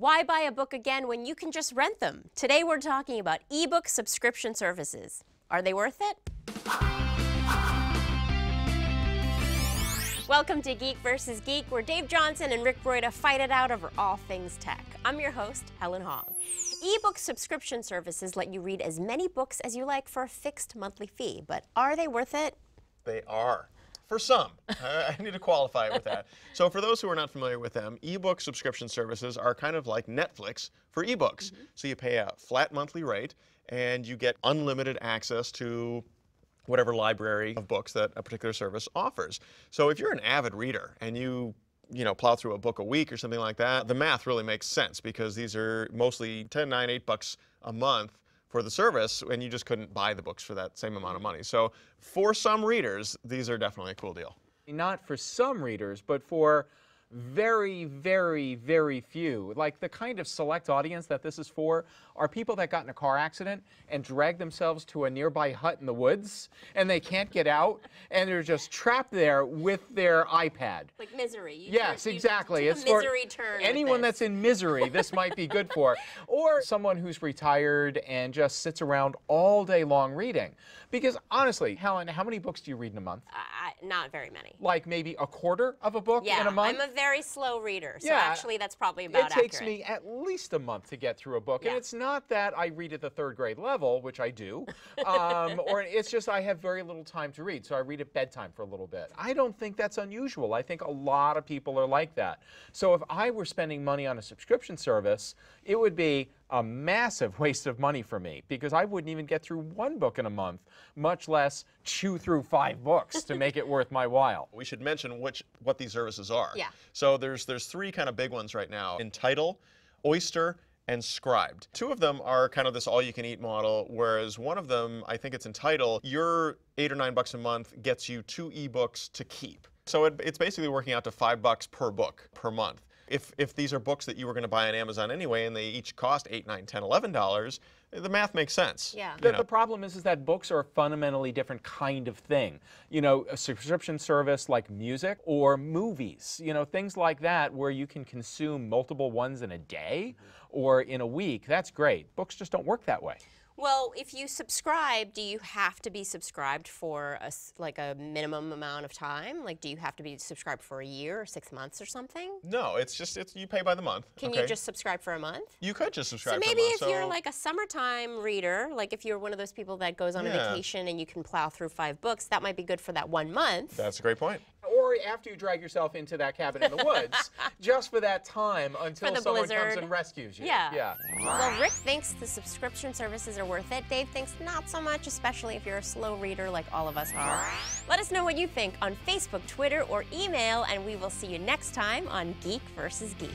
Why buy a book again when you can just rent them? Today we're talking about ebook subscription services. Are they worth it? Welcome to Geek vs. Geek, where Dave Johnson and Rick Broida fight it out over all things tech. I'm your host, Helen Hong. Ebook subscription services let you read as many books as you like for a fixed monthly fee, but are they worth it? They are. For some. I need to qualify it with that. So for those who are not familiar with them, ebook subscription services are kind of like Netflix for ebooks. So you pay a flat monthly rate and you get unlimited access to whatever library of books that a particular service offers. So if you're an avid reader and you plow through a book a week or something like that, the math really makes sense because these are mostly $10, $9, $8 a month for the service, and you just couldn't buy the books for that same amount of money. So for some readers, these are definitely a cool deal. Not for some readers, but for very, very, very few. Like the kind of select audience that this is for are people that got in a car accident and dragged themselves to a nearby hut in the woods and they can't get out and they're just trapped there with their iPad. Like Misery. Yes, exactly. It's for misery turn. Anyone that's in misery, this might be good for. Or someone who's retired and just sits around all day long reading. Because honestly, Helen, how many books do you read in a month? Not very many. Like maybe a quarter of a book in a month? I'm a very slow reader, so actually that's probably about accurate. It takes me at least a month to get through a book, and it's not that I read at the third grade level, which I do, or it's just I have very little time to read, so I read at bedtime for a little bit. I don't think that's unusual. I think a lot of people are like that. So if I were spending money on a subscription service, it would be a massive waste of money for me because I wouldn't even get through one book in a month, much less chew through 5 books to make it worth my while. We should mention what these services are. Yeah. So there's 3 kind of big ones right now: Entitle, Oyster, and Scribed. 2 of them are kind of this all-you-can-eat model, whereas one of them, I think it's Entitle, your $8 or $9 a month gets you 2 ebooks to keep. So it's basically working out to $5 per book per month. If these are books that you were going to buy on Amazon anyway and they each cost $8, $9, $10, $11, the math makes sense. Yeah. The problem is that books are a fundamentally different kind of thing. You know, a subscription service like music or movies, things like that where you can consume multiple ones in a day or in a week, that's great. Books just don't work that way. Well, if you subscribe, do you have to be subscribed for a minimum amount of time? Like, do you have to be subscribed for a year or 6 months or something? No, it's you pay by the month. Can you just subscribe for a month? You could just subscribe for a month. So maybe if you're like a summertime reader, like if you're one of those people that goes on a vacation and you can plow through 5 books, that might be good for that 1 month. That's a great point. Or after you drag yourself into that cabin in the woods, just for that time until someone comes and rescues you. Yeah. Well, Rick thinks the subscription services are worth it. Dave thinks not so much, especially if you're a slow reader like all of us are. Let us know what you think on Facebook, Twitter, or email, and we will see you next time on Geek vs. Geek.